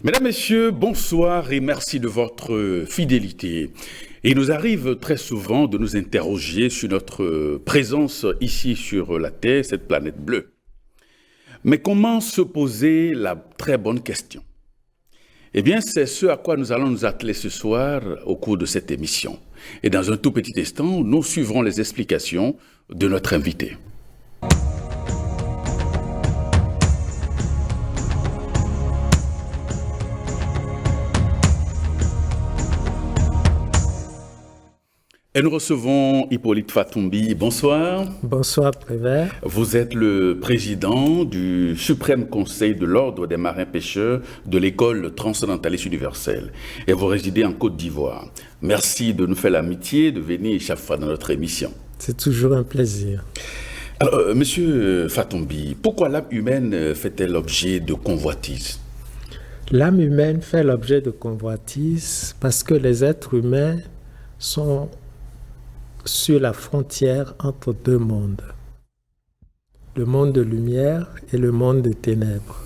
Mesdames, Messieurs, bonsoir et merci de votre fidélité. Il nous arrive très souvent de nous interroger sur notre présence ici sur la Terre, cette planète bleue. Mais comment se poser la très bonne question? Eh bien, c'est ce à quoi nous allons nous atteler ce soir au cours de cette émission. Et dans un tout petit instant, nous suivrons les explications de notre invité. Et nous recevons Hippolyte Fatoumbi. Bonsoir. Bonsoir, Prévert. Vous êtes le président du Suprême Conseil de l'Ordre des Marins-Pêcheurs de l'École transcendentaliste universelle. Et vous résidez en Côte d'Ivoire. Merci de nous faire l'amitié de venir chaque fois dans notre émission. C'est toujours un plaisir. Alors, Monsieur Fatoumbi, pourquoi l'âme humaine fait-elle l'objet de convoitises? L'âme humaine fait l'objet de convoitises parce que les êtres humains sont sur la frontière entre deux mondes, le monde de lumière et le monde de ténèbres.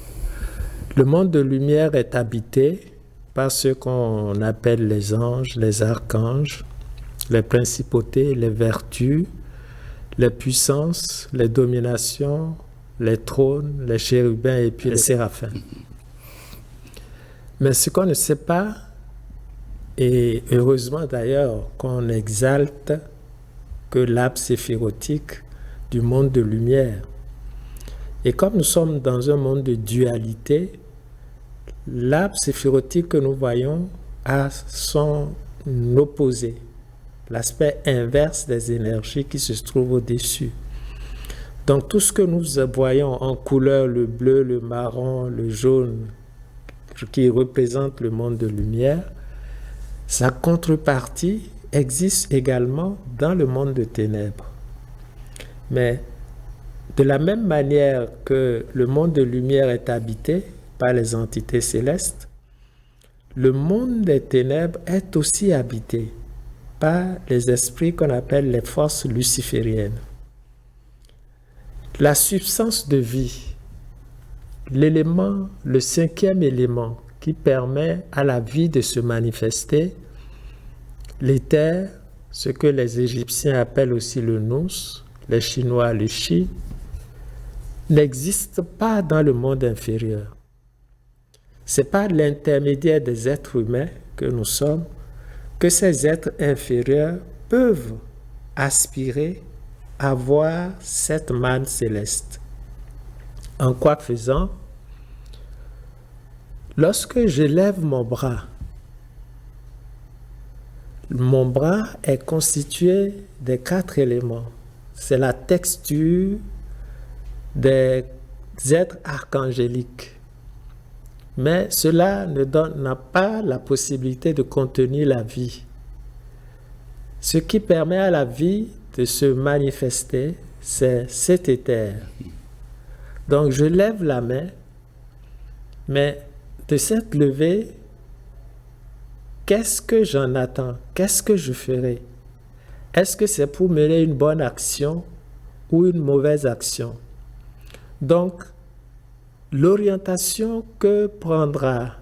Le monde de lumière est habité par ce qu'on appelle les anges, les archanges, les principautés, les vertus, les puissances, les dominations, les trônes, les chérubins et puis les séraphins. Mais ce qu'on ne sait pas, et heureusement d'ailleurs qu'on exalte que l'arbre séphirotique du monde de lumière. Et comme nous sommes dans un monde de dualité, l'arbre séphirotique que nous voyons a son opposé, l'aspect inverse des énergies qui se trouvent au-dessus. Donc tout ce que nous voyons en couleur, le bleu, le marron, le jaune, qui représente le monde de lumière, sa contrepartie existe également dans le monde de ténèbres. Mais de la même manière que le monde de lumière est habité par les entités célestes, le monde des ténèbres est aussi habité par les esprits qu'on appelle les forces lucifériennes. La substance de vie, l'élément, le cinquième élément qui permet à la vie de se manifester, l'éther, ce que les Égyptiens appellent aussi le nous, les Chinois le chi, n'existe pas dans le monde inférieur. C'est par l'intermédiaire des êtres humains que nous sommes que ces êtres inférieurs peuvent aspirer à voir cette manne céleste. En quoi faisant? Lorsque je lève mon bras est constitué des 4 éléments. C'est la texture des êtres archangéliques. Mais cela n'a pas la possibilité de contenir la vie. Ce qui permet à la vie de se manifester, c'est cet éther. Donc je lève la main, mais de cette levée, qu'est-ce que j'en attends? Qu'est-ce que je ferai? Est-ce que c'est pour mener une bonne action ou une mauvaise action? Donc, l'orientation que prendra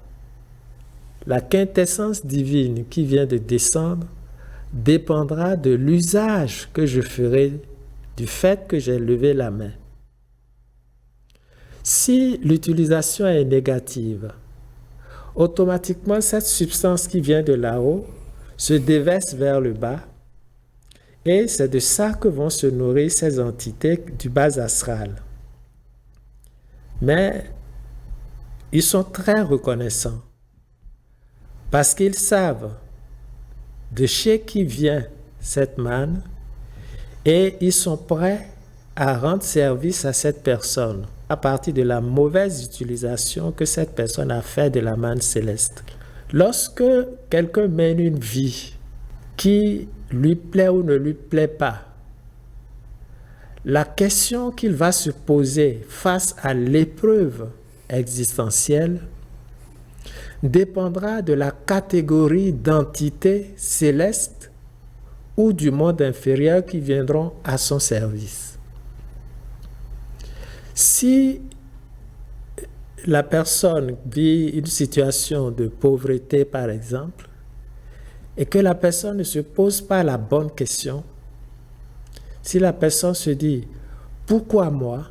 la quintessence divine qui vient de descendre dépendra de l'usage que je ferai du fait que j'ai levé la main. Si l'utilisation est négative, automatiquement, cette substance qui vient de là-haut se déverse vers le bas et c'est de ça que vont se nourrir ces entités du bas astral. Mais ils sont très reconnaissants parce qu'ils savent de chez qui vient cette manne et ils sont prêts à rendre service à cette personne à partir de la mauvaise utilisation que cette personne a fait de la manne céleste. Lorsque quelqu'un mène une vie qui lui plaît ou ne lui plaît pas, la question qu'il va se poser face à l'épreuve existentielle dépendra de la catégorie d'entités célestes ou du monde inférieur qui viendront à son service. Si la personne vit une situation de pauvreté, par exemple, et que la personne ne se pose pas la bonne question, si la personne se dit « Pourquoi moi?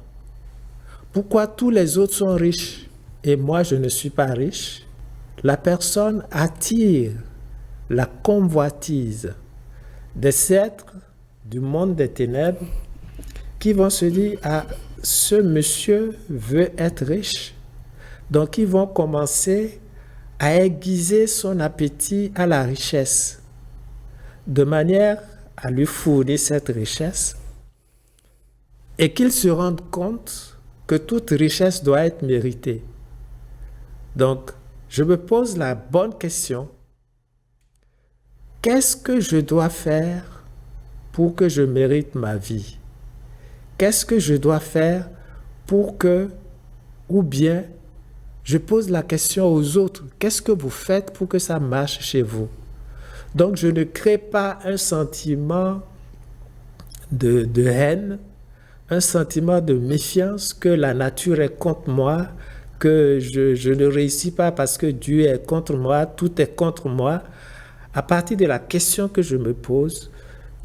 Pourquoi tous les autres sont riches et moi je ne suis pas riche ?» La personne attire la convoitise des êtres du monde des ténèbres qui vont se dire « Ah, ce monsieur veut être riche. » Donc ils vont commencer à aiguiser son appétit à la richesse, de manière à lui fournir cette richesse, et qu'il se rende compte que toute richesse doit être méritée. Donc, je me pose la bonne question. Qu'est-ce que je dois faire pour que je mérite ma vie? Qu'est-ce que je dois faire pour que, ou bien, je pose la question aux autres, qu'est-ce que vous faites pour que ça marche chez vous? Donc, je ne crée pas un sentiment de haine, un sentiment de méfiance que la nature est contre moi, que je ne réussis pas parce que Dieu est contre moi, tout est contre moi. À partir de la question que je me pose,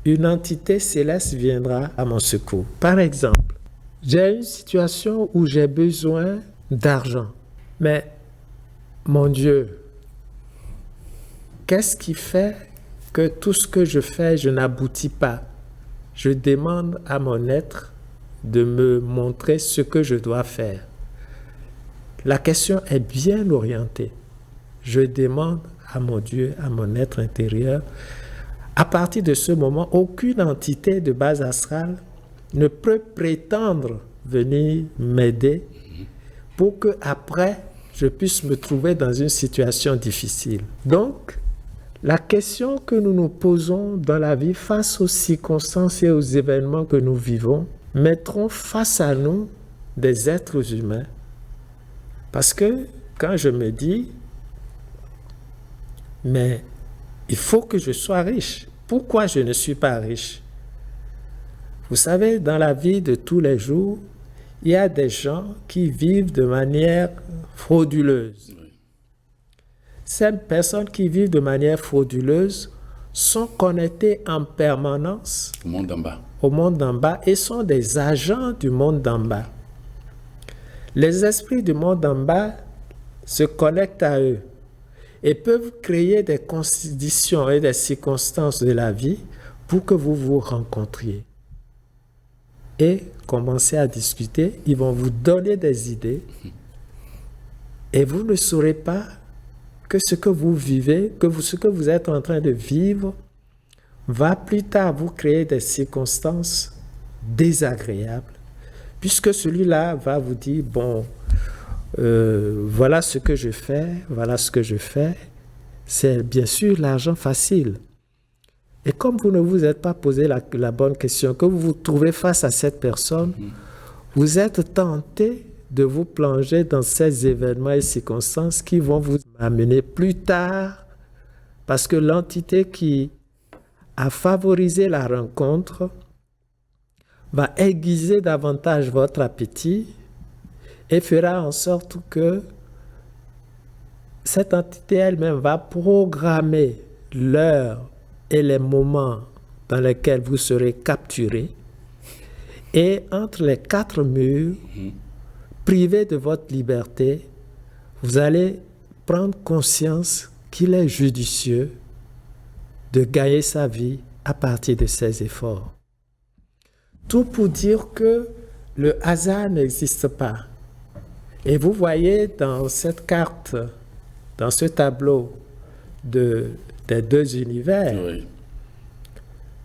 une entité céleste viendra à mon secours. Par exemple, j'ai une situation où j'ai besoin d'argent, mais mon Dieu, qu'est-ce qui fait que tout ce que je fais, je n'aboutis pas? Je demande à mon être de me montrer ce que je dois faire. La question est bien orientée. Je demande à mon Dieu, à mon être intérieur. À partir de ce moment, aucune entité de base astrale ne peut prétendre venir m'aider pour que après je puisse me trouver dans une situation difficile. Donc, la question que nous nous posons dans la vie face aux circonstances et aux événements que nous vivons mettront face à nous des êtres humains. Parce que quand je me dis, mais il faut que je sois riche, pourquoi je ne suis pas riche? Vous savez, dans la vie de tous les jours, il y a des gens qui vivent de manière frauduleuse. Ces personnes qui vivent de manière frauduleuse sont connectées en permanence au monde d'en bas. Au monde d'en bas et sont des agents du monde d'en bas. Les esprits du monde d'en bas se connectent à eux et peuvent créer des conditions et des circonstances de la vie pour que vous vous rencontriez. Et commencer à discuter, ils vont vous donner des idées et vous ne saurez pas que ce que vous vivez, ce que vous êtes en train de vivre va plus tard vous créer des circonstances désagréables, puisque celui-là va vous dire, bon, voilà ce que je fais, voilà ce que je fais. C'est bien sûr l'argent facile. Et comme vous ne vous êtes pas posé la bonne question, que vous vous trouvez face à cette personne, vous êtes tenté de vous plonger dans ces événements et circonstances qui vont vous amener plus tard, parce que l'entité qui a favorisé la rencontre va aiguiser davantage votre appétit et fera en sorte que cette entité elle-même va programmer l'heure et les moments dans lesquels vous serez capturé, et entre les quatre murs, privé de votre liberté, vous allez prendre conscience qu'il est judicieux de gagner sa vie à partir de ses efforts. Tout pour dire que le hasard n'existe pas. Et vous voyez dans cette carte, dans ce tableau des deux univers, oui.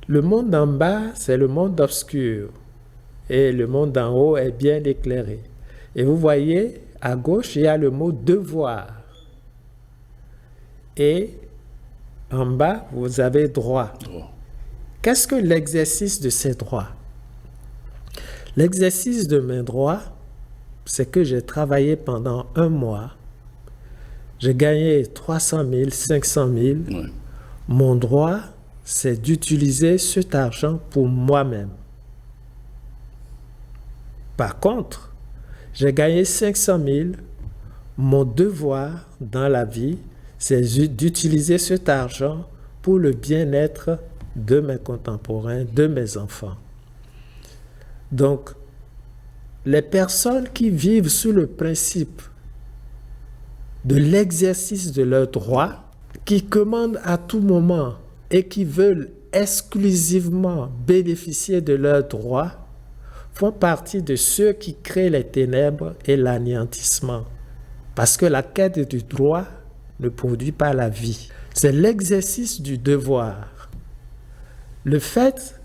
Le monde d'en bas, c'est le monde obscur et le monde d'en haut est bien éclairé. Et vous voyez, à gauche, il y a le mot devoir. Et en bas, vous avez droit. Qu'est-ce que l'exercice de ces droits? L'exercice de mes droits, c'est que j'ai travaillé pendant 1 mois. J'ai gagné 300 000, 500 000. Oui. Mon droit, c'est d'utiliser cet argent pour moi-même. Par contre, j'ai gagné 500 000 mon devoir dans la vie, c'est d'utiliser cet argent pour le bien-être de mes contemporains, de mes enfants. Donc, les personnes qui vivent sous le principe de l'exercice de leurs droits, qui commandent à tout moment et qui veulent exclusivement bénéficier de leurs droits, font partie de ceux qui créent les ténèbres et l'anéantissement. Parce que la quête du droit ne produit pas la vie. C'est l'exercice du devoir. Le fait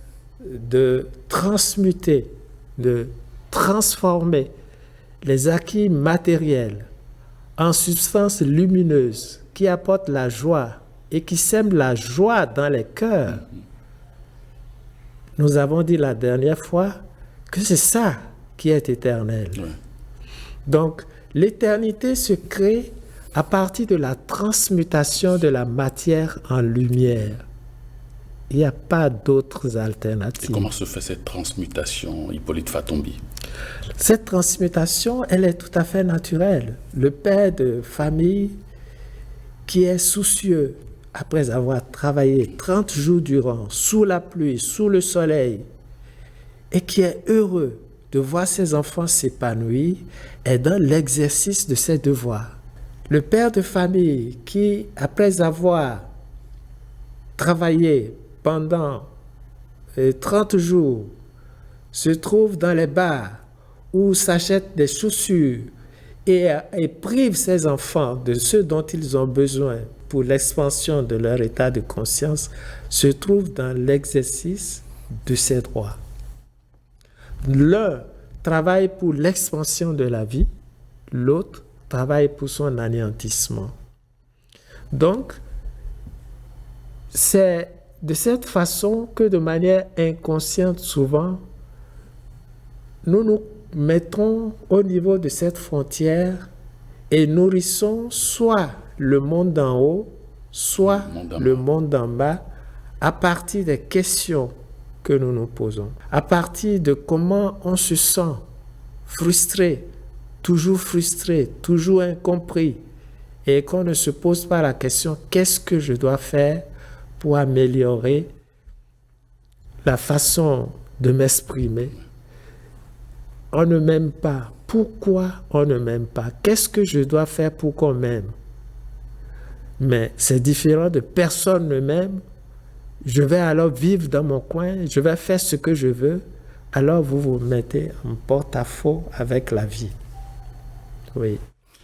de transmuter, de transformer les acquis matériels en substances lumineuses qui apportent la joie et qui sèment la joie dans les cœurs. Nous avons dit la dernière fois que c'est ça qui est éternel. Ouais. Donc, l'éternité se crée à partir de la transmutation de la matière en lumière. Il n'y a pas d'autres alternatives. Et comment se fait cette transmutation, Hippolyte Fatombi? Cette transmutation, elle est tout à fait naturelle. Le père de famille qui est soucieux, après avoir travaillé 30 jours durant, sous la pluie, sous le soleil, et qui est heureux de voir ses enfants s'épanouir, est dans l'exercice de ses devoirs. Le père de famille qui, après avoir travaillé pendant 30 jours, se trouve dans les bars où s'achète des chaussures et prive ses enfants de ce dont ils ont besoin pour l'expansion de leur état de conscience, se trouve dans l'exercice de ses droits. L'un travaille pour l'expansion de la vie, l'autre travaille pour son anéantissement. Donc, c'est de cette façon que de manière inconsciente souvent, nous nous mettons au niveau de cette frontière et nourrissons soit le monde d'en haut, soit le monde d'en bas, à partir des questions que nous nous posons, à partir de comment on se sent frustré, toujours incompris, et qu'on ne se pose pas la question « qu'est-ce que je dois faire pour améliorer la façon de m'exprimer ?» On ne m'aime pas. Pourquoi on ne m'aime pas? Qu'est-ce que je dois faire pour qu'on m'aime? Mais c'est différent de personne ne m'aime. Je vais alors vivre dans mon coin, je vais faire ce que je veux. Alors vous vous mettez en porte-à-faux avec la vie. Oui.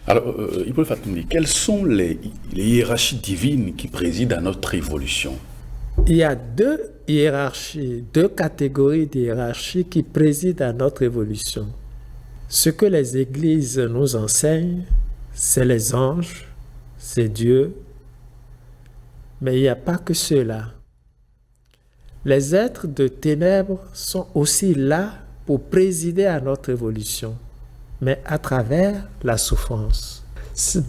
Alors, Hippolyte Fatombi, quelles sont les hiérarchies divines qui président à notre évolution? Il y a deux hiérarchies, deux catégories d'hiérarchies qui président à notre évolution. Ce que les églises nous enseignent, c'est les anges, c'est Dieu, mais il n'y a pas que cela. Les êtres de ténèbres sont aussi là pour présider à notre évolution, mais à travers la souffrance.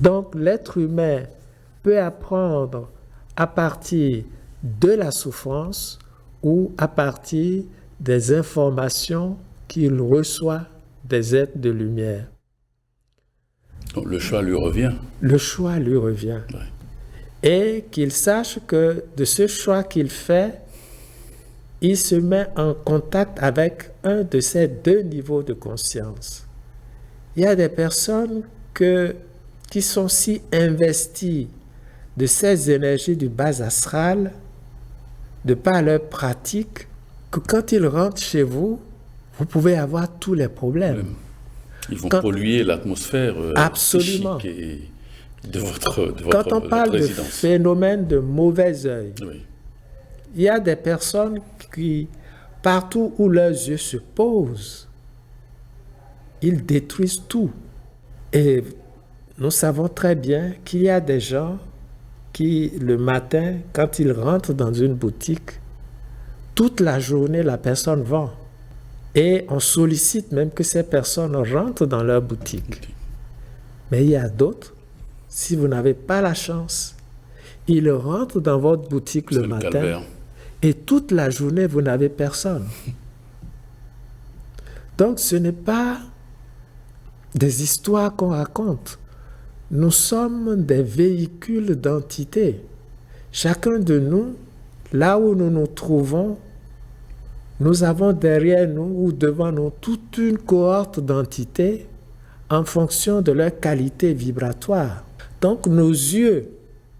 Donc l'être humain peut apprendre à partir de la souffrance ou à partir des informations qu'il reçoit des êtres de lumière. Donc le choix lui revient. Le choix lui revient. Ouais. Et qu'il sache que de ce choix qu'il fait, il se met en contact avec un de ces deux niveaux de conscience. Il y a des personnes qui sont si investies de ces énergies du bas astral, de par leur pratique, que quand ils rentrent chez vous, vous pouvez avoir tous les problèmes. Ils vont polluer l'atmosphère absolument. Psychique de votre Quand on parle de phénomène de mauvais œil, oui. Il y a des personnes qui, partout où leurs yeux se posent, ils détruisent tout. Et nous savons très bien qu'il y a des gens qui, le matin, quand ils rentrent dans une boutique, toute la journée, la personne vend. Et on sollicite même que ces personnes rentrent dans leur boutique. Mais il y a d'autres, si vous n'avez pas la chance, ils rentrent dans votre boutique le matin. Calvaire. Et toute la journée, vous n'avez personne. Donc, ce n'est pas des histoires qu'on raconte. nous sommes des véhicules d'entités. Chacun de nous, là où nous nous trouvons, nous avons derrière nous ou devant nous toute une cohorte d'entités en fonction de leur qualité vibratoire. Donc nos yeux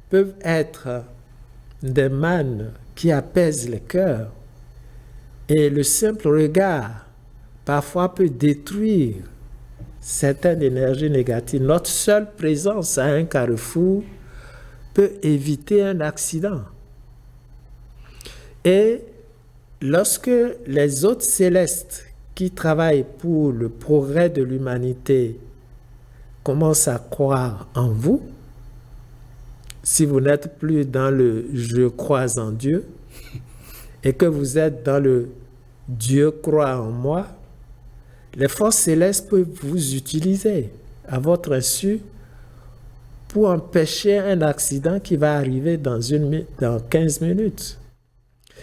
peuvent être des mannes qui apaisent les cœurs et le simple regard parfois peut détruire certaines énergies négatives. Notre seule présence à un carrefour peut éviter un accident. Et lorsque les hôtes célestes qui travaillent pour le progrès de l'humanité commencent à croire en vous, si vous n'êtes plus dans le « je crois en Dieu » et que vous êtes dans le « Dieu croit en moi », les forces célestes peuvent vous utiliser à votre insu pour empêcher un accident qui va arriver dans 15 minutes.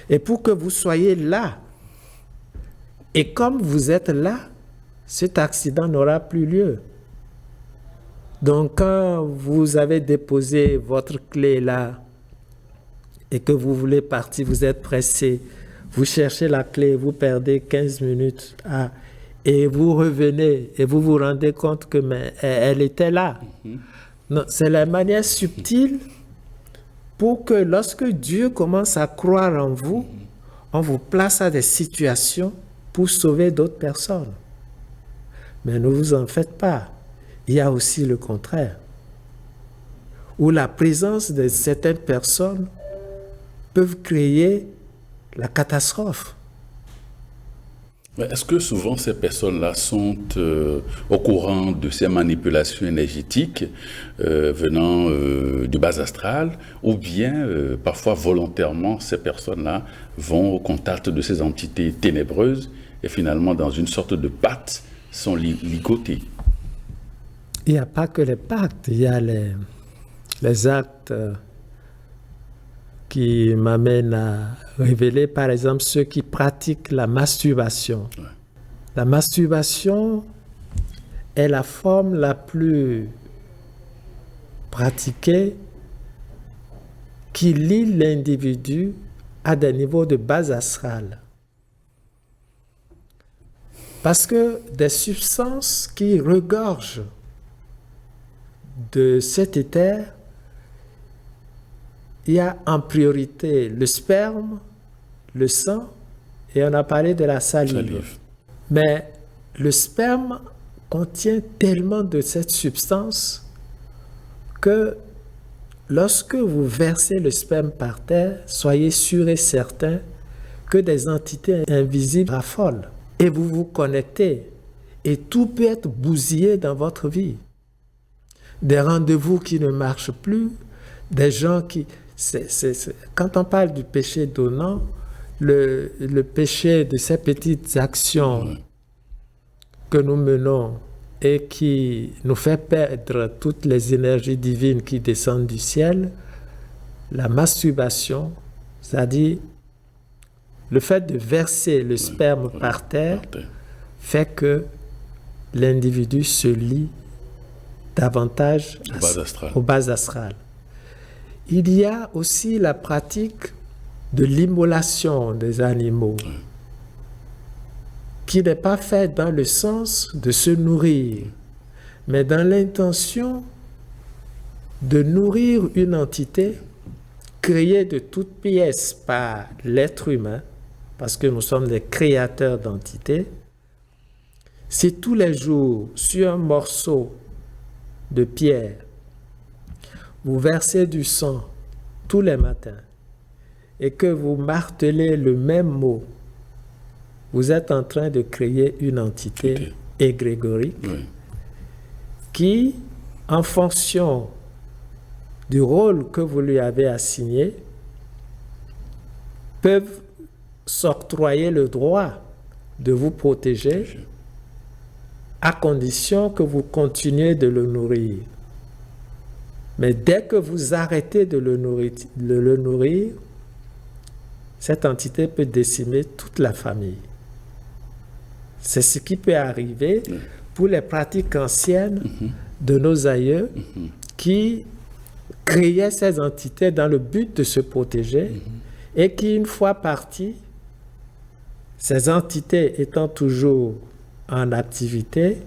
Et pour que vous soyez là, et comme vous êtes là, cet accident n'aura plus lieu. Donc quand vous avez déposé votre clé là, et que vous voulez partir, vous êtes pressé, vous cherchez la clé, vous perdez 15 minutes, et vous revenez, et vous vous rendez compte que elle était là. Non, c'est la manière subtile pour que lorsque Dieu commence à croire en vous, on vous place à des situations pour sauver d'autres personnes. Mais ne vous en faites pas. Il y a aussi le contraire, où la présence de certaines personnes peuvent créer la catastrophe. Est-ce que souvent ces personnes-là sont au courant de ces manipulations énergétiques venant du bas astral, ou bien parfois volontairement ces personnes-là vont au contact de ces entités ténébreuses et finalement dans une sorte de pacte sont ligotées? Il n'y a pas que les pactes, il y a les actes qui m'amènent à révéler, par exemple, ceux qui pratiquent la masturbation. Ouais. La masturbation est la forme la plus pratiquée qui lie l'individu à des niveaux de base astrale. Parce que des substances qui regorgent de cet éther, il y a en priorité le sperme, le sang, et on a parlé de la salive. Mais le sperme contient tellement de cette substance que lorsque vous versez le sperme par terre, soyez sûr et certain que des entités invisibles raffolent et vous vous connectez et tout peut être bousillé dans votre vie. Des rendez-vous qui ne marchent plus, des gens qui... Quand on parle du péché donnant, le péché de ces petites actions que nous menons et qui nous fait perdre toutes les énergies divines qui descendent du ciel, la masturbation, c'est-à-dire le fait de verser le sperme par terre, fait que l'individu se lie davantage au bas astral. Il y a aussi la pratique de l'immolation des animaux, qui n'est pas faite dans le sens de se nourrir, mais dans l'intention de nourrir une entité créée de toutes pièces par l'être humain, parce que nous sommes des créateurs d'entités. Si tous les jours, sur un morceau de pierre, vous versez du sang tous les matins et que vous martelez le même mot, vous êtes en train de créer une entité égrégorique qui, en fonction du rôle que vous lui avez assigné, peuvent s'octroyer le droit de vous protéger à condition que vous continuez de le nourrir. Mais dès que vous arrêtez de le nourrir, cette entité peut décimer toute la famille. C'est ce qui peut arriver pour les pratiques anciennes de nos aïeux qui créaient ces entités dans le but de se protéger et qui, une fois partis, ces entités étant toujours en activité,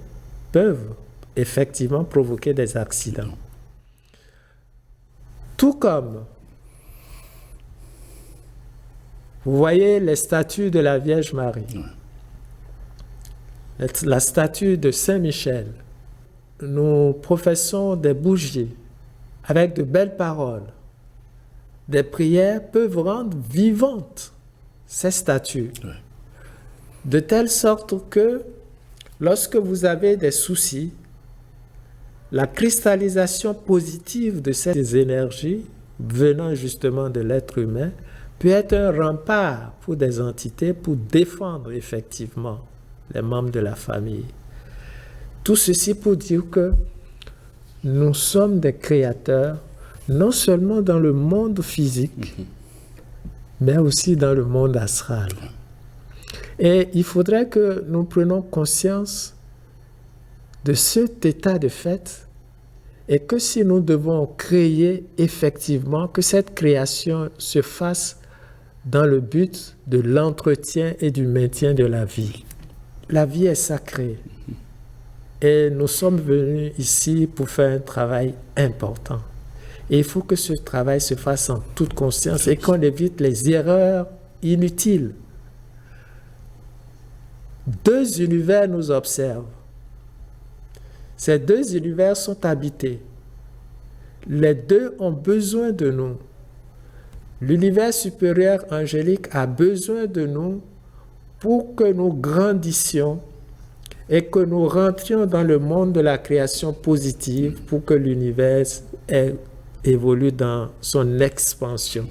peuvent effectivement provoquer des accidents. Tout comme, vous voyez les statues de la Vierge Marie, la statue de Saint-Michel, nous professons des bougies avec de belles paroles. Des prières peuvent rendre vivantes ces statues. De telle sorte que lorsque vous avez des soucis, la cristallisation positive de ces énergies venant justement de l'être humain peut être un rempart pour des entités pour défendre effectivement les membres de la famille. Tout ceci pour dire que nous sommes des créateurs, non seulement dans le monde physique, mais aussi dans le monde astral. Et il faudrait que nous prenions conscience de cet état de fait et que si nous devons créer effectivement, que cette création se fasse dans le but de l'entretien et du maintien de la vie. La vie est sacrée et nous sommes venus ici pour faire un travail important. Et il faut que ce travail se fasse en toute conscience et qu'on évite les erreurs inutiles. Deux univers nous observent. Ces deux univers sont habités. Les deux ont besoin de nous. L'univers supérieur angélique a besoin de nous pour que nous grandissions et que nous rentrions dans le monde de la création positive pour que l'univers évolue dans son expansion.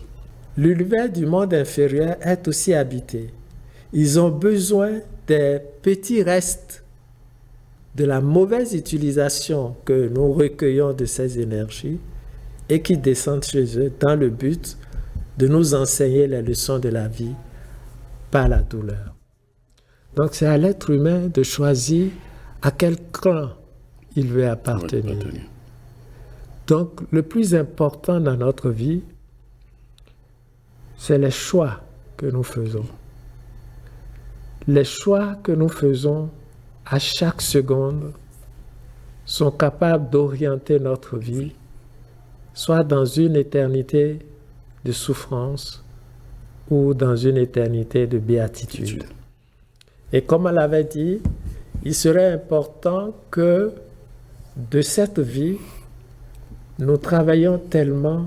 L'univers du monde inférieur est aussi habité. Ils ont besoin des petits restes de la mauvaise utilisation que nous recueillons de ces énergies et qui descendent chez eux dans le but de nous enseigner les leçons de la vie par la douleur. Donc c'est à l'être humain de choisir à quel clan il veut appartenir. Donc le plus important dans notre vie, c'est les choix que nous faisons. Les choix que nous faisons à chaque seconde sont capables d'orienter notre vie, soit dans une éternité de souffrance ou dans une éternité de béatitude. Et comme on l'avait dit, il serait important que de cette vie, nous travaillons tellement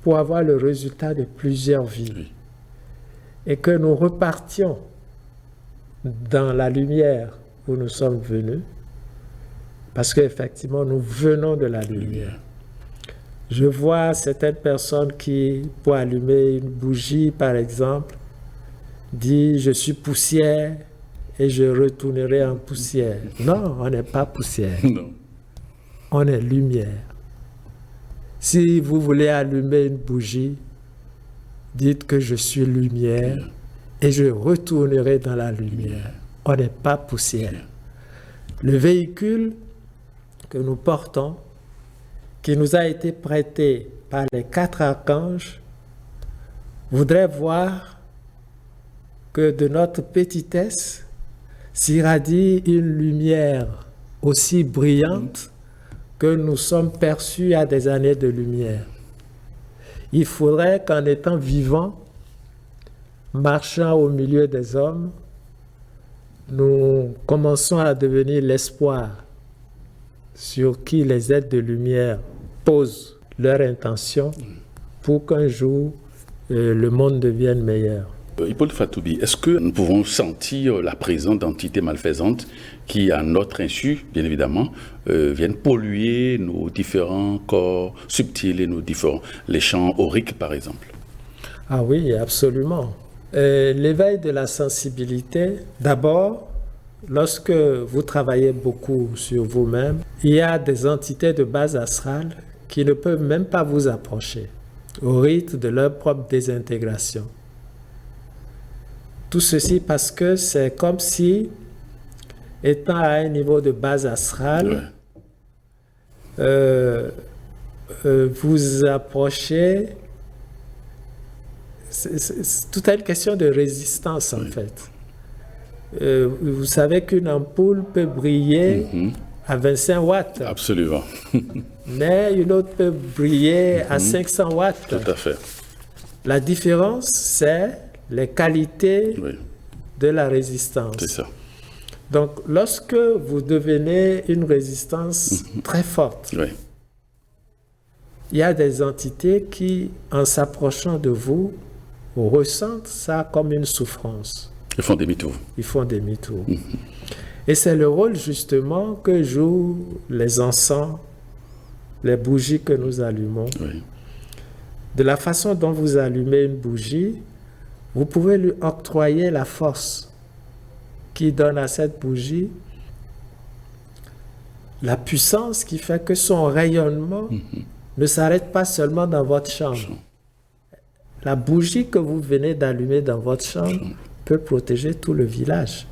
pour avoir le résultat de plusieurs vies et que nous repartions dans la lumière où nous sommes venus, parce qu'effectivement, nous venons de la lumière. Je vois certaines personnes qui, pour allumer une bougie, par exemple, disent « je suis poussière et je retournerai en poussière ». Non, on n'est pas poussière. Non. On est lumière. Si vous voulez allumer une bougie, dites que je suis lumière et je retournerai dans la lumière. On n'est pas poussière. Le véhicule que nous portons, qui nous a été prêté par les 4 archanges, voudrait voir que de notre petitesse s'irradie une lumière aussi brillante que nous sommes perçus à des années de lumière. Il faudrait qu'en étant vivants, marchant au milieu des hommes, nous commençons à devenir l'espoir sur qui les êtres de lumière posent leur intention pour qu'un jour le monde devienne meilleur. Hippolyte Fatoubi, est-ce que nous pouvons sentir la présence d'entités malfaisantes qui, à notre insu, bien évidemment, viennent polluer nos différents corps subtils et les champs auriques, par exemple? Ah oui, absolument. L'éveil de la sensibilité, d'abord, lorsque vous travaillez beaucoup sur vous-même, il y a des entités de base astrale qui ne peuvent même pas vous approcher au rythme de leur propre désintégration. Tout ceci parce que c'est comme si, étant à un niveau de base astrale, vous approchez. C'est toute une question de résistance, en fait. Vous savez qu'une ampoule peut briller à 25 watts. Absolument. Mais une autre peut briller à 500 watts. Tout à fait. La différence, c'est les qualités de la résistance. C'est ça. Donc, lorsque vous devenez une résistance très forte, il y a des entités qui, en s'approchant de vous, ressentent ça comme une souffrance. Ils font demi-tour. Ils font demi-tour. Et c'est le rôle justement que jouent les encens, les bougies que nous allumons. De la façon dont vous allumez une bougie, vous pouvez lui octroyer la force qui donne à cette bougie la puissance qui fait que son rayonnement ne s'arrête pas seulement dans votre chambre. La bougie que vous venez d'allumer dans votre chambre peut protéger tout le village.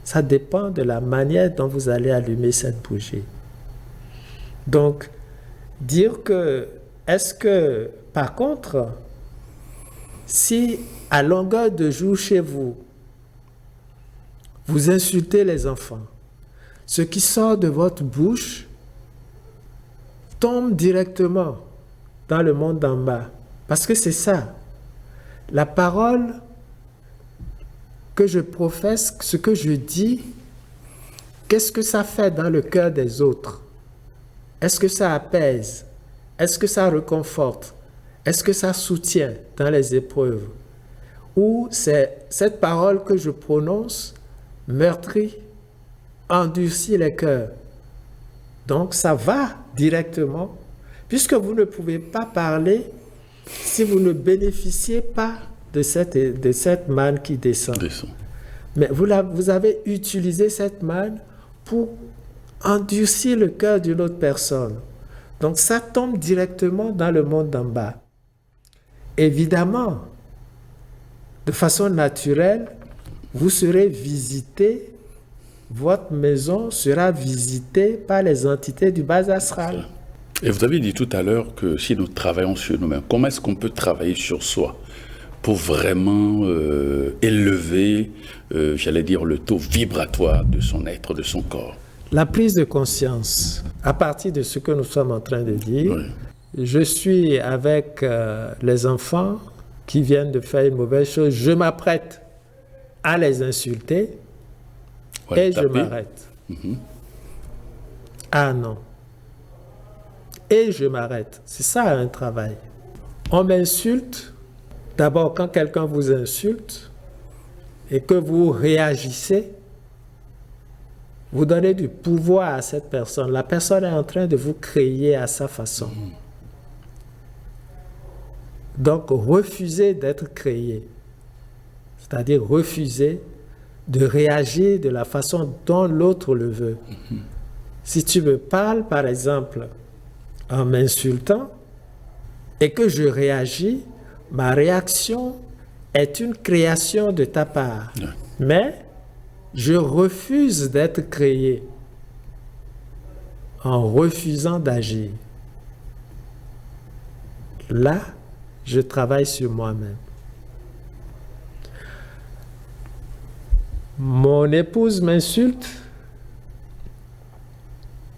Ça dépend de la manière dont vous allez allumer cette bougie. Donc, dire que, est-ce que, par contre, si à longueur de jour chez vous, vous insultez les enfants, ce qui sort de votre bouche tombe directement dans le monde d'en bas. Parce que c'est ça. La parole que je professe, ce que je dis, qu'est-ce que ça fait dans le cœur des autres? Est-ce que ça apaise? Est-ce que ça réconforte? Est-ce que ça soutient dans les épreuves? Ou c'est cette parole que je prononce meurtrit, endurcit les cœurs? Donc ça va directement, puisque vous ne pouvez pas parler si vous ne bénéficiez pas de cette manne qui descend. Mais vous avez utilisé cette manne pour endurcir le cœur d'une autre personne. Donc ça tombe directement dans le monde d'en bas. Évidemment, de façon naturelle, vous serez visité, votre maison sera visitée par les entités du bas astral. Et vous avez dit tout à l'heure que si nous travaillons sur nous-mêmes, comment est-ce qu'on peut travailler sur soi pour vraiment élever, j'allais dire, le taux vibratoire de son être, de son corps? La prise de conscience, à partir de ce que nous sommes en train de dire, je suis avec les enfants qui viennent de faire une mauvaise chose, je m'apprête à les insulter et je m'arrête. Ah non. Et je m'arrête. C'est ça un travail. On m'insulte. D'abord, quand quelqu'un vous insulte et que vous réagissez, vous donnez du pouvoir à cette personne. La personne est en train de vous créer à sa façon. Donc, refusez d'être créé. C'est-à-dire refuser de réagir de la façon dont l'autre le veut. Si tu me parles, par exemple, en m'insultant, et que je réagis, ma réaction est une création de ta part. Mais je refuse d'être créé en refusant d'agir. Là, je travaille sur moi-même. Mon épouse m'insulte,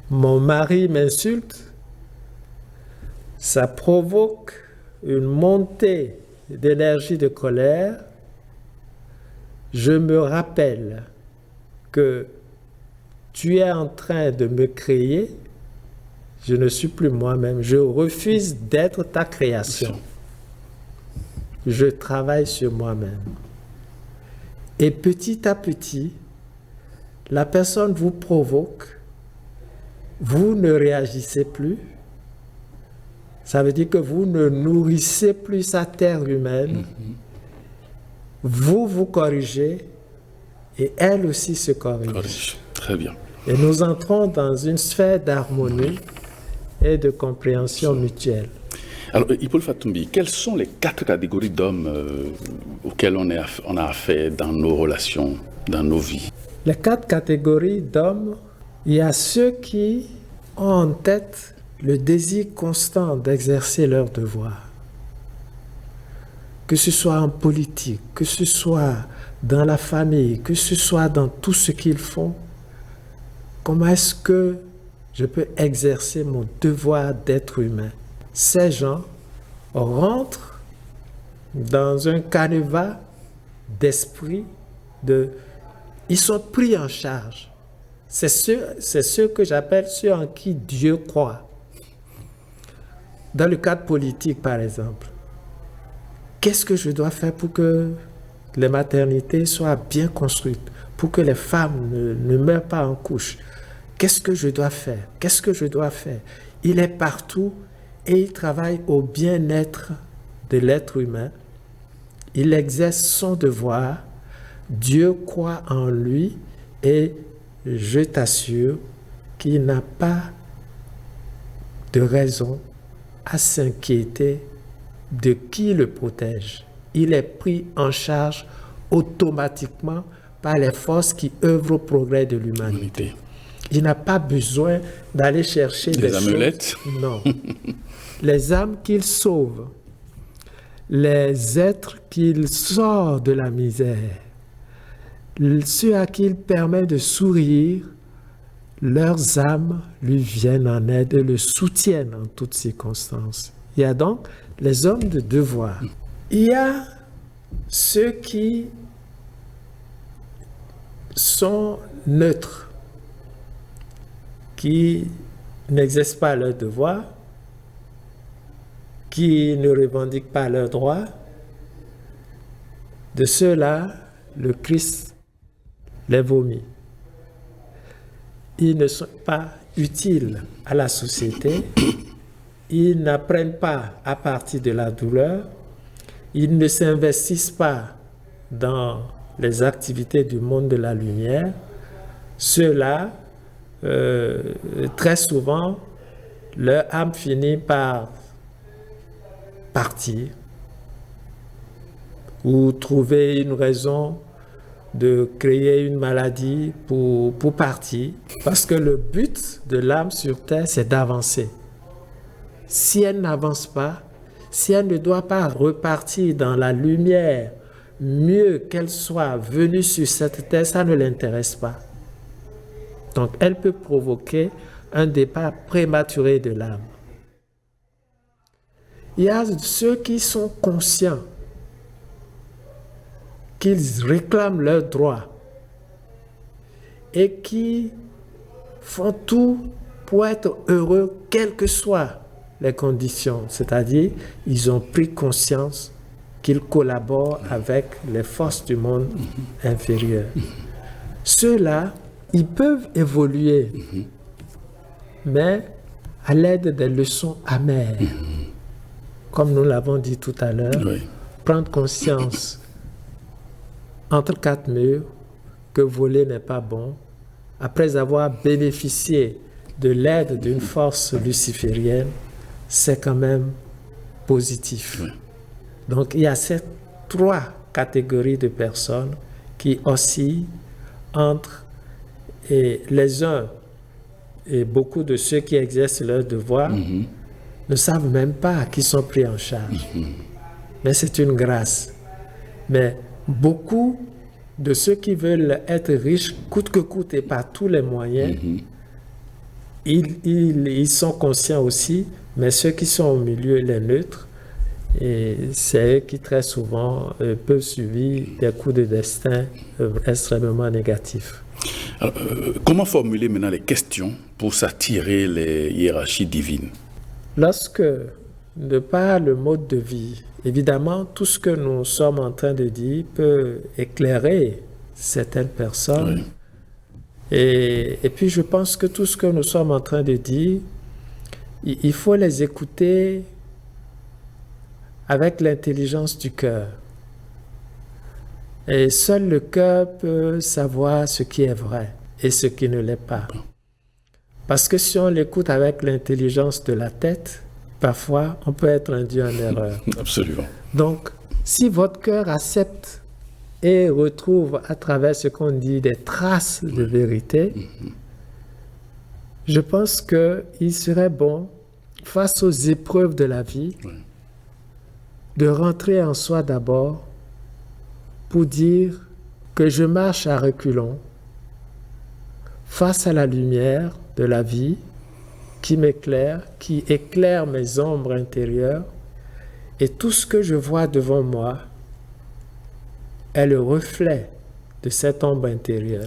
mon mari m'insulte, ça provoque une montée d'énergie de colère. Je me rappelle que tu es en train de me créer, je ne suis plus moi-même, je refuse d'être ta création. Je travaille sur moi-même. Et petit à petit, la personne vous provoque, vous ne réagissez plus. Ça veut dire que vous ne nourrissez plus sa terre humaine. Vous vous corrigez et elle aussi se corrige. Très bien. Et nous entrons dans une sphère d'harmonie et de compréhension mutuelle. Alors, Hippolyte Fatoumbi, quelles sont les 4 catégories d'hommes auxquels on a affaire dans nos relations, dans nos vies? Les 4 catégories d'hommes, il y a ceux qui ont en tête le désir constant d'exercer leur devoir. Que ce soit en politique, que ce soit dans la famille, que ce soit dans tout ce qu'ils font, comment est-ce que je peux exercer mon devoir d'être humain? Ces gens rentrent dans un canevas d'esprit, ils sont pris en charge. C'est ceux que j'appelle ceux en qui Dieu croit. Dans le cadre politique, par exemple, qu'est-ce que je dois faire pour que les maternités soient bien construites, pour que les femmes ne meurent pas en couche? Qu'est-ce que je dois faire? Qu'est-ce que je dois faire? Il est partout et il travaille au bien-être de l'être humain. Il exerce son devoir. Dieu croit en lui et je t'assure qu'il n'a pas de raison à s'inquiéter de qui le protège. Il est pris en charge automatiquement par les forces qui œuvrent au progrès de l'humanité. Il n'a pas besoin d'aller chercher des amulettes. Non. Les âmes qu'il sauve, les êtres qu'il sort de la misère, ceux à qui il permet de sourire, leurs âmes lui viennent en aide et le soutiennent en toutes circonstances. Il y a donc les hommes de devoir. Il y a ceux qui sont neutres, qui n'exercent pas leur devoir, qui ne revendiquent pas leurs droits. De ceux-là, le Christ les vomit. Ils ne sont pas utiles à la société, ils n'apprennent pas à partir de la douleur, ils ne s'investissent pas dans les activités du monde de la lumière. Ceux-là, très souvent, leur âme finit par partir ou trouver une raison de créer une maladie pour partir, parce que le but de l'âme sur terre, c'est d'avancer. Si elle n'avance pas, si elle ne doit pas repartir dans la lumière, mieux qu'elle soit venue sur cette terre, ça ne l'intéresse pas. Donc, elle peut provoquer un départ prématuré de l'âme. Il y a ceux qui sont conscients qu'ils réclament leurs droits et qui font tout pour être heureux, quelles que soient les conditions. C'est-à-dire, ils ont pris conscience qu'ils collaborent avec les forces du monde inférieur. Ceux-là, ils peuvent évoluer, mais à l'aide des leçons amères. Comme nous l'avons dit tout à l'heure, prendre conscience entre quatre murs que voler n'est pas bon, après avoir bénéficié de l'aide d'une force luciférienne, c'est quand même positif. Donc il y a ces trois catégories de personnes qui oscillent entre les uns, et beaucoup de ceux qui exercent leur devoir ne savent même pas qu'ils sont pris en charge. Mais c'est une grâce. Mais beaucoup de ceux qui veulent être riches, coûte que coûte et par tous les moyens, ils sont conscients aussi, mais ceux qui sont au milieu, les neutres, et c'est eux qui très souvent peuvent subir des coups de destin extrêmement négatifs. Alors, comment formuler maintenant les questions pour s'attirer les hiérarchies divines? Lorsque, de par le mode de vie, évidemment, tout ce que nous sommes en train de dire peut éclairer certaines personnes. Et puis, je pense que tout ce que nous sommes en train de dire, il faut les écouter avec l'intelligence du cœur. Et seul le cœur peut savoir ce qui est vrai et ce qui ne l'est pas. Parce que si on l'écoute avec l'intelligence de la tête, parfois on peut être induit en erreur. Absolument. Donc, si votre cœur accepte et retrouve à travers ce qu'on dit des traces de vérité, Je pense qu'il serait bon, face aux épreuves de la vie, de rentrer en soi d'abord pour dire que je marche à reculons face à la lumière de la vie qui m'éclaire, qui éclaire mes ombres intérieures, et tout ce que je vois devant moi est le reflet de cette ombre intérieure.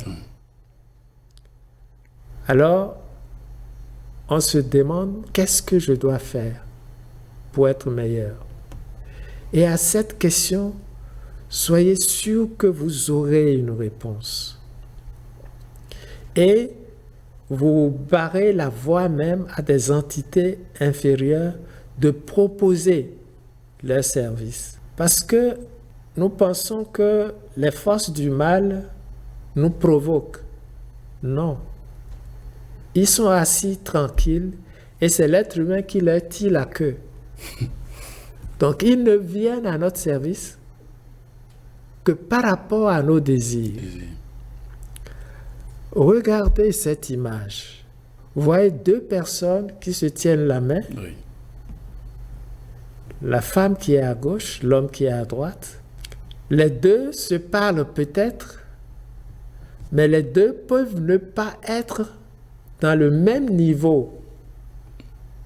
Alors, on se demande qu'est-ce que je dois faire pour être meilleur. Et à cette question, soyez sûr que vous aurez une réponse. Et vous barrez la voie même à des entités inférieures de proposer leur service. Parce que nous pensons que les forces du mal nous provoquent. Non. Ils sont assis tranquilles et c'est l'être humain qui leur tire la queue. Donc ils ne viennent à notre service que par rapport à nos désirs. Regardez cette image. Vous voyez deux personnes qui se tiennent la main. Oui. La femme qui est à gauche, l'homme qui est à droite. Les deux se parlent peut-être, mais les deux peuvent ne pas être dans le même niveau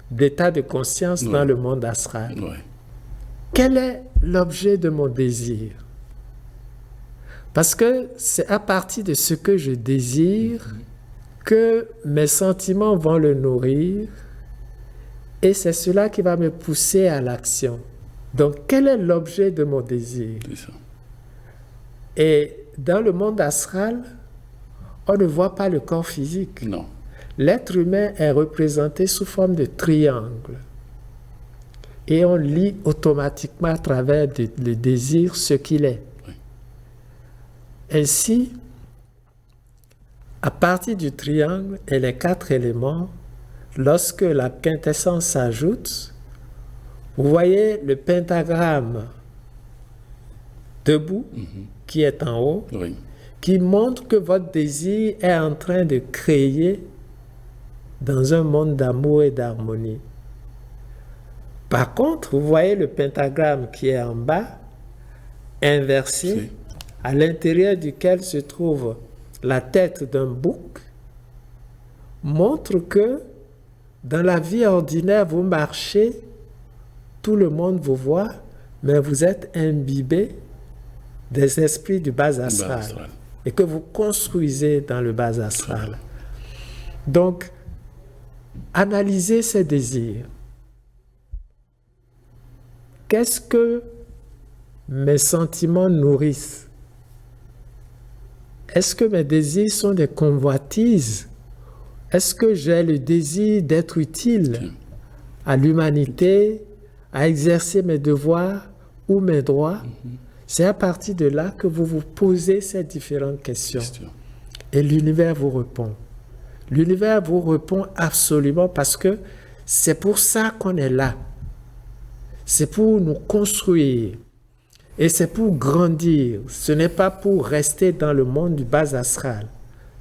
d'état de conscience dans le monde astral. Oui. Quel est l'objet de mon désir? Parce que c'est à partir de ce que je désire que mes sentiments vont le nourrir et c'est cela qui va me pousser à l'action. Donc, quel est l'objet de mon désir? C'est ça. Et dans le monde astral, on ne voit pas le corps physique. Non. L'être humain est représenté sous forme de triangle. Et on lit automatiquement à travers le désir ce qu'il est. Oui. Ainsi, à partir du triangle et les 4 éléments, lorsque la quintessence s'ajoute, vous voyez le pentagramme debout, qui est en haut, Oui. qui montre que votre désir est en train de créer dans un monde d'amour et d'harmonie. Par contre, vous voyez le pentagramme qui est en bas, inversé, à l'intérieur duquel se trouve la tête d'un bouc, montre que dans la vie ordinaire, vous marchez, tout le monde vous voit, mais vous êtes imbibé des esprits du bas astral et que vous construisez dans le bas astral. Donc, analysez ces désirs. Qu'est-ce que mes sentiments nourrissent? Est-ce que mes désirs sont des convoitises? Est-ce que j'ai le désir d'être utile à l'humanité, à exercer mes devoirs ou mes droits? C'est à partir de là que vous vous posez ces différentes questions. Et l'univers vous répond. L'univers vous répond absolument parce que c'est pour ça qu'on est là. C'est pour nous construire. Et c'est pour grandir. Ce n'est pas pour rester dans le monde du bas astral.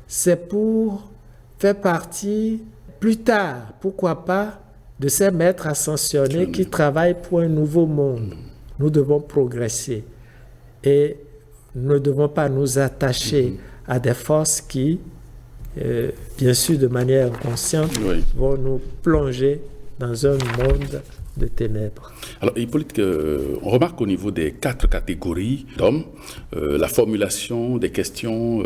C'est pour faire partie, plus tard, pourquoi pas, de ces maîtres ascensionnés qui travaillent pour un nouveau monde. Nous devons progresser. Et nous ne devons pas nous attacher à des forces qui, bien sûr de manière inconsciente, vont nous plonger dans un monde de ténèbres. Alors, Hippolyte, on remarque au niveau des 4 catégories d'hommes, la formulation des questions,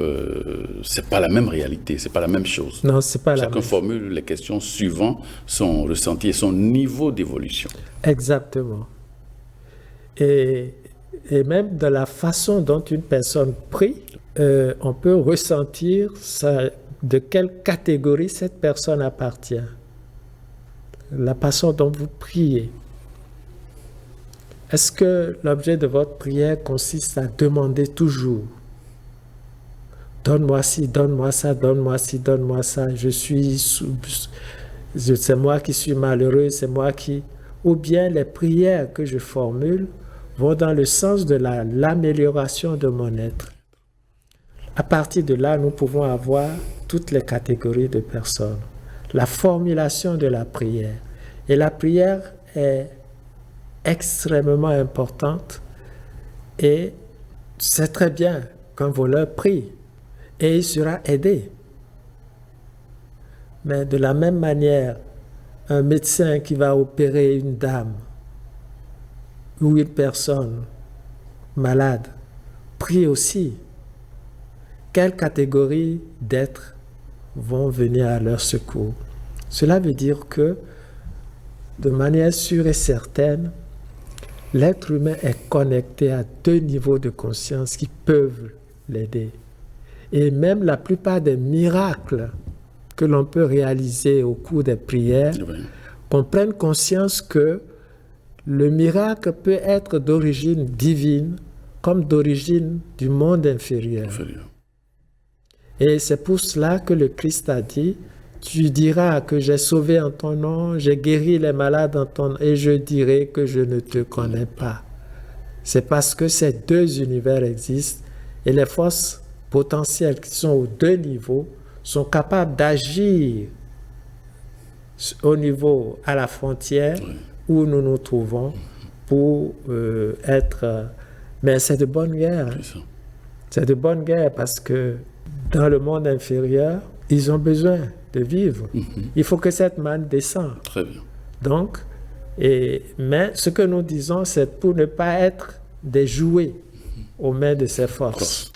c'est pas la même réalité, c'est pas la même chose. Non, c'est pas la même. Chacun formule les questions suivant son ressenti et son niveau d'évolution. Exactement. Et même dans la façon dont une personne prie, on peut ressentir de quelle catégorie cette personne appartient. La façon dont vous priez. Est-ce que l'objet de votre prière consiste à demander toujours « Donne-moi ci, donne-moi ça, donne-moi ci, donne-moi ça, c'est moi qui suis malheureux, c'est moi qui... » Ou bien les prières que je formule vont dans le sens de l'amélioration de mon être. À partir de là, nous pouvons avoir toutes les catégories de personnes. la formulation de la prière. Et la prière est extrêmement importante et c'est très bien qu'un voleur prie et il sera aidé. Mais de la même manière, un médecin qui va opérer une dame ou une personne malade prie aussi. Quelle catégorie d'êtres vont venir à leur secours? Cela veut dire que, de manière sûre et certaine, l'être humain est connecté à 2 niveaux de conscience qui peuvent l'aider. Et même la plupart des miracles que l'on peut réaliser au cours des prières, qu'on prenne conscience que le miracle peut être d'origine divine comme d'origine du monde inférieur. Et c'est pour cela que le Christ a dit, tu diras que j'ai sauvé en ton nom, j'ai guéri les malades en ton nom, et je dirai que je ne te connais pas. C'est parce que ces 2 univers existent et les forces potentielles qui sont aux 2 niveaux sont capables d'agir au niveau à la frontière où nous nous trouvons pour être... Mais c'est de bonne guerre. C'est de bonne guerre parce que dans le monde inférieur, ils ont besoin de vivre. Il faut que cette manne descende. Très bien. Donc, mais ce que nous disons, c'est pour ne pas être des jouets aux mains de ces forces.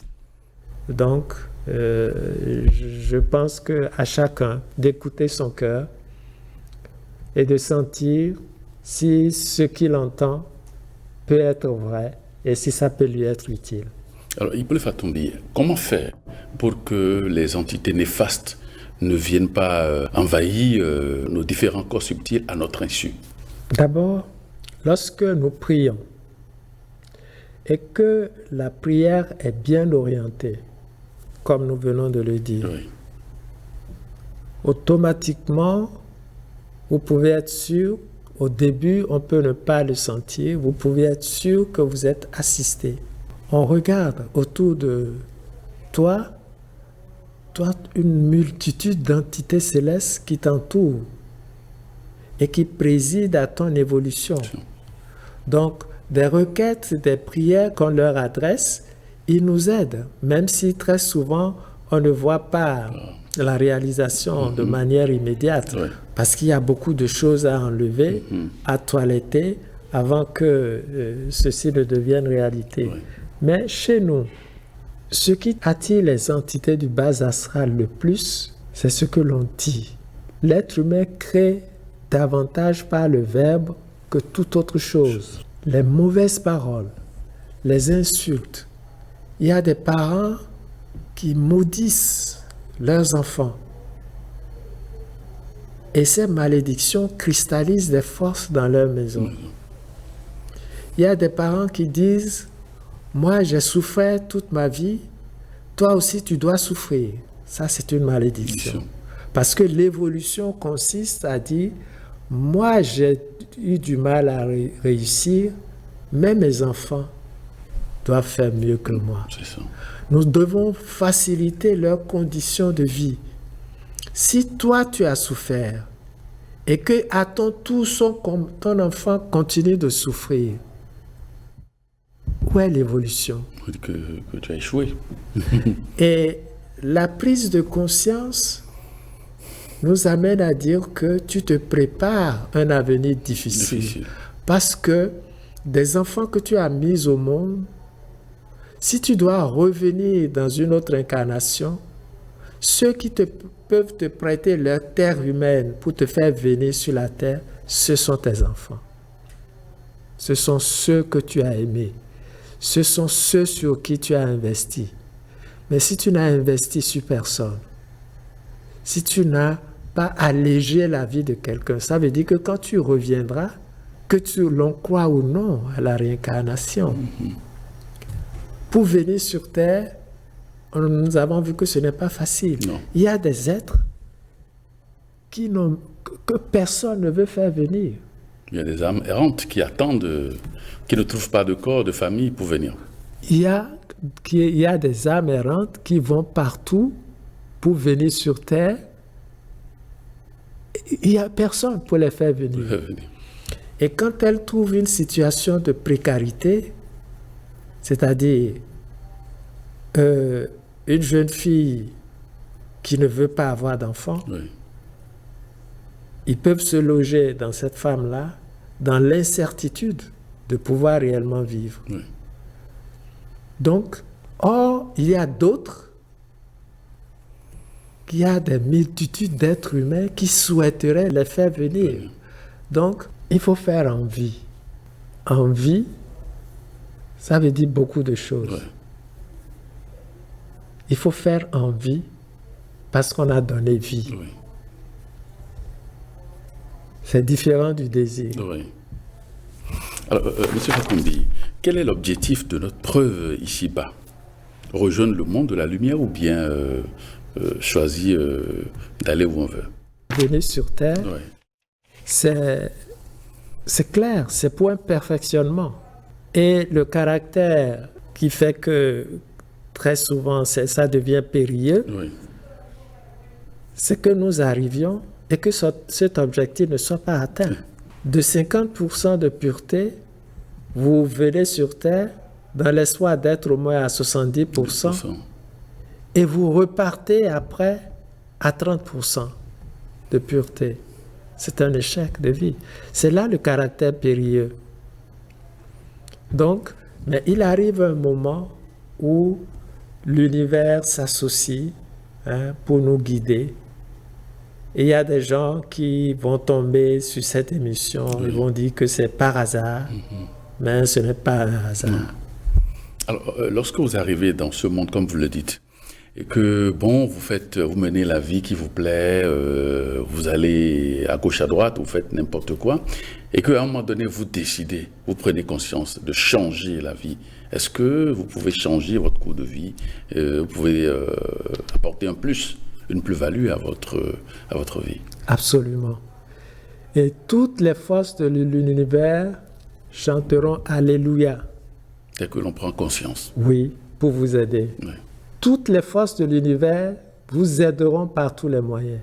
Donc, je pense qu'à chacun d'écouter son cœur et de sentir si ce qu'il entend peut être vrai et si ça peut lui être utile. Alors, Hippolyte Fatombi, comment faire pour que les entités néfastes ne viennent pas envahir nos différents corps subtils à notre insu? D'abord, lorsque nous prions et que la prière est bien orientée, comme nous venons de le dire, automatiquement, vous pouvez être sûr, au début, on peut ne pas le sentir, vous pouvez être sûr que vous êtes assisté. On regarde autour de toi, une multitude d'entités célestes qui t'entourent et qui président à ton évolution. Donc, des requêtes, des prières qu'on leur adresse, ils nous aident, même si très souvent, on ne voit pas la réalisation de manière immédiate, parce qu'il y a beaucoup de choses à enlever, à toiletter, avant que ceci ne devienne réalité. Mais chez nous, ce qui attire les entités du bas astral le plus, c'est ce que l'on dit. L'être humain crée davantage par le verbe que toute autre chose. Les mauvaises paroles, les insultes. Il y a des parents qui maudissent leurs enfants. Et ces malédictions cristallisent des forces dans leur maison. Il y a des parents qui disent « Moi, j'ai souffert toute ma vie, toi aussi tu dois souffrir. » Ça, c'est une malédiction. Parce que l'évolution consiste à dire « Moi, j'ai eu du mal à réussir, mais mes enfants doivent faire mieux que moi. » Nous devons faciliter leurs conditions de vie. Si toi, tu as souffert et que à ton tour, ton enfant continue de souffrir, où est l'évolution? Que tu as échoué. Et la prise de conscience nous amène à dire que tu te prépares un avenir difficile. Parce que des enfants que tu as mis au monde, si tu dois revenir dans une autre incarnation, ceux qui peuvent te prêter leur terre humaine pour te faire venir sur la terre, ce sont tes enfants. Ce sont ceux que tu as aimés. Ce sont ceux sur qui tu as investi. Mais si tu n'as investi sur personne, si tu n'as pas allégé la vie de quelqu'un, ça veut dire que quand tu reviendras, que l'on croit ou non à la réincarnation, pour venir sur terre, nous avons vu que ce n'est pas facile. Non. Il y a des êtres que personne ne veut faire venir. Il y a des âmes errantes qui attendent, qui ne trouvent pas de corps, de famille pour venir. Il y a des âmes errantes qui vont partout pour venir sur terre il n'y a personne pour les faire venir. Et quand elles trouvent une situation de précarité, c'est-à-dire une jeune fille qui ne veut pas avoir d'enfant, Oui. ils peuvent se loger dans cette femme-là, dans l'incertitude de pouvoir réellement vivre. Oui. Donc, or, il y a d'autres, il y a des multitudes d'êtres humains qui souhaiteraient les faire venir. Oui. Donc, il faut faire envie. Envie, ça veut dire beaucoup de choses. Oui. Il faut faire envie parce qu'on a donné vie. Oui. C'est différent du désir. Oui. Alors, Monsieur Fakundi, quel est l'objectif de notre preuve ici-bas? Rejoindre le monde de la lumière ou bien choisir d'aller où on veut? Venir sur Terre, Oui. c'est clair, c'est pour un perfectionnement. Et le caractère qui fait que très souvent ça devient périlleux, Oui. c'est que nous arrivions et que cet objectif ne soit pas atteint. De 50% de pureté, vous venez sur Terre dans l'espoir d'être au moins à 70% et vous repartez après à 30% de pureté. C'est un échec de vie. C'est là le caractère périlleux. Donc, mais il arrive un moment où l'univers s'associe pour nous guider. Et il y a des gens qui vont tomber sur cette émission, ils vont dire que c'est par hasard, mais ce n'est pas un hasard. Alors, lorsque vous arrivez dans ce monde, comme vous le dites, et que, bon, vous menez la vie qui vous plaît, vous allez à gauche, à droite, vous faites n'importe quoi, et qu'à un moment donné, vous décidez, vous prenez conscience de changer la vie. Est-ce que vous pouvez changer votre cours de vie? Vous pouvez apporter un plus, une plus-value à votre vie? Absolument. Et toutes les forces de l'univers chanteront Alléluia. Dès que l'on prend conscience. Oui, pour vous aider. Oui. Toutes les forces de l'univers vous aideront par tous les moyens.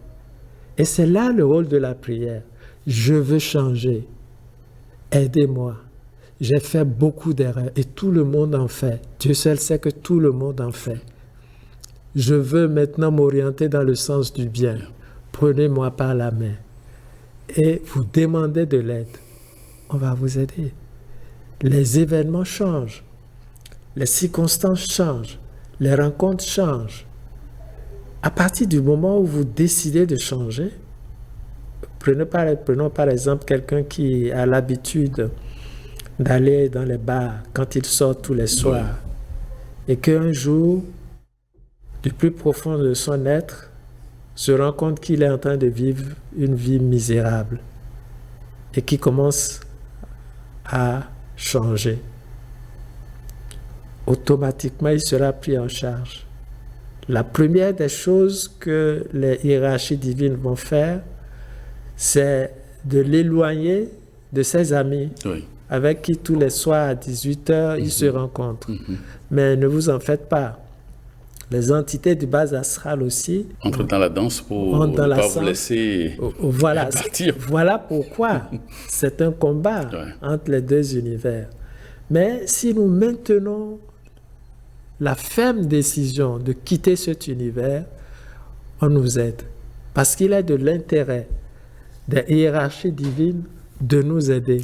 Et c'est là le rôle de la prière. Je veux changer. Aidez-moi. J'ai fait beaucoup d'erreurs et tout le monde en fait. Dieu seul sait que tout le monde en fait. Je veux maintenant m'orienter dans le sens du bien. Prenez-moi par la main. Et vous demandez de l'aide. On va vous aider. Les événements changent. Les circonstances changent. Les rencontres changent. À partir du moment où vous décidez de changer, prenons par exemple quelqu'un qui a l'habitude d'aller dans les bars quand il sort tous les soirs et qu'un jour, du plus profond de son être, se rend compte qu'il est en train de vivre une vie misérable et qui commence à changer. Automatiquement, il sera pris en charge. La première des choses que les hiérarchies divines vont faire, c'est de l'éloigner de ses amis avec qui tous les soirs à 18h, ils se rencontrent. Mais ne vous en faites pas. Les entités du bas astral aussi entrent dans la danse pour ne pas vous laisser partir. Voilà pourquoi c'est un combat entre les deux univers. Mais si nous maintenons la ferme décision de quitter cet univers, on nous aide. Parce qu'il est de l'intérêt des hiérarchies divines de nous aider.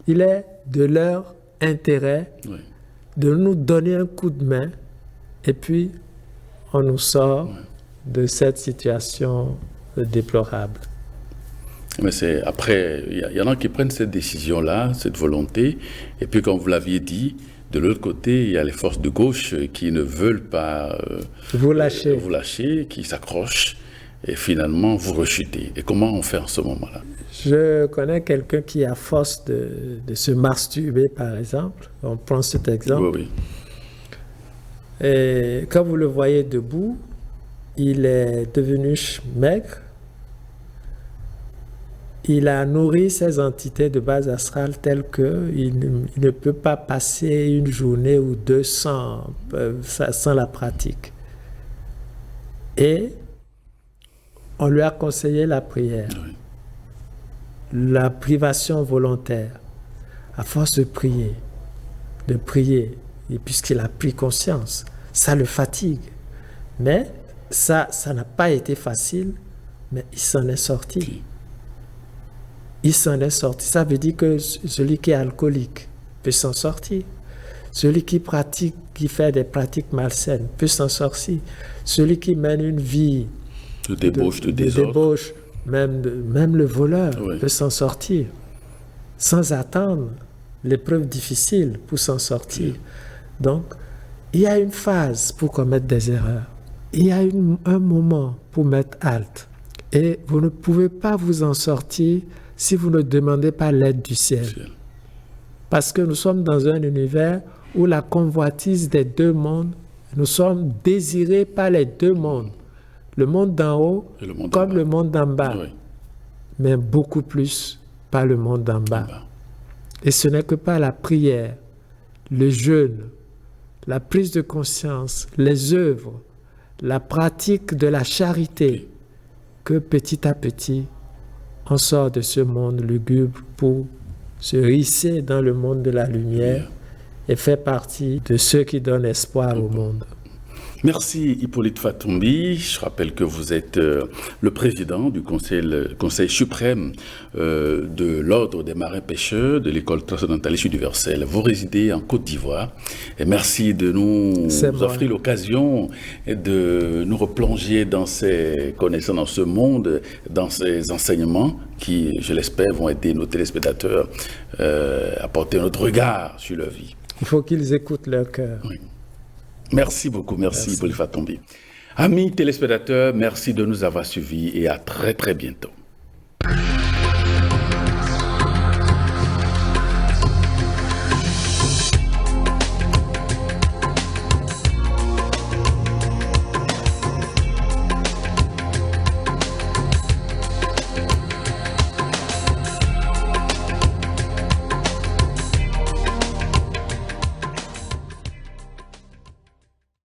Il est de leur intérêt de nous donner un coup de main et puis on nous sort de cette situation déplorable. Mais c'est après, il y en a qui prennent cette décision-là, cette volonté, et puis comme vous l'aviez dit, de l'autre côté, il y a les forces de gauche qui ne veulent pas vous lâcher, qui s'accrochent, et finalement vous rechutez. Et comment on fait en ce moment-là? Je connais quelqu'un qui, à force de se masturber, par exemple, on prend cet exemple, et quand vous le voyez debout, il est devenu maigre. Il a nourri ses entités de base astrale telles qu'il ne peut pas passer une journée ou deux sans la pratique. Et On lui a conseillé la prière, la privation volontaire. À force de prier, et puisqu'il a pris conscience, ça le fatigue. Mais ça n'a pas été facile, mais il s'en est sorti. Il s'en est sorti. Ça veut dire que celui qui est alcoolique peut s'en sortir. Celui qui fait des pratiques malsaines peut s'en sortir. Celui qui mène une vie de débauche, même le voleur peut s'en sortir, sans attendre l'épreuve difficile pour s'en sortir. Donc, il y a une phase pour commettre des erreurs. Il y a un moment pour mettre halte. Et vous ne pouvez pas vous en sortir si vous ne demandez pas l'aide du ciel. Parce que nous sommes dans un univers où la convoitise des deux mondes, nous sommes désirés par les deux mondes. Le monde d'en haut comme le monde d'en bas. Mais beaucoup plus par le monde d'en bas. Et ce n'est que par la prière, le jeûne, la prise de conscience, les œuvres, la pratique de la charité, que petit à petit, on sort de ce monde lugubre pour se hisser dans le monde de la lumière et faire partie de ceux qui donnent espoir au monde. Merci Hippolyte Fatombi. Je rappelle que vous êtes le président du Conseil suprême de l'Ordre des marins pêcheurs de l'École transcendentaliste universelle. Vous résidez en Côte d'Ivoire. Et merci de nous offrir l'occasion de nous replonger dans ces connaissances, dans ce monde, dans ces enseignements qui, je l'espère, vont aider nos téléspectateurs à porter notre regard sur leur vie. Il faut qu'ils écoutent leur cœur. Merci beaucoup, merci Hippolyte Fatombi. Amis téléspectateurs, merci de nous avoir suivis et à très très bientôt.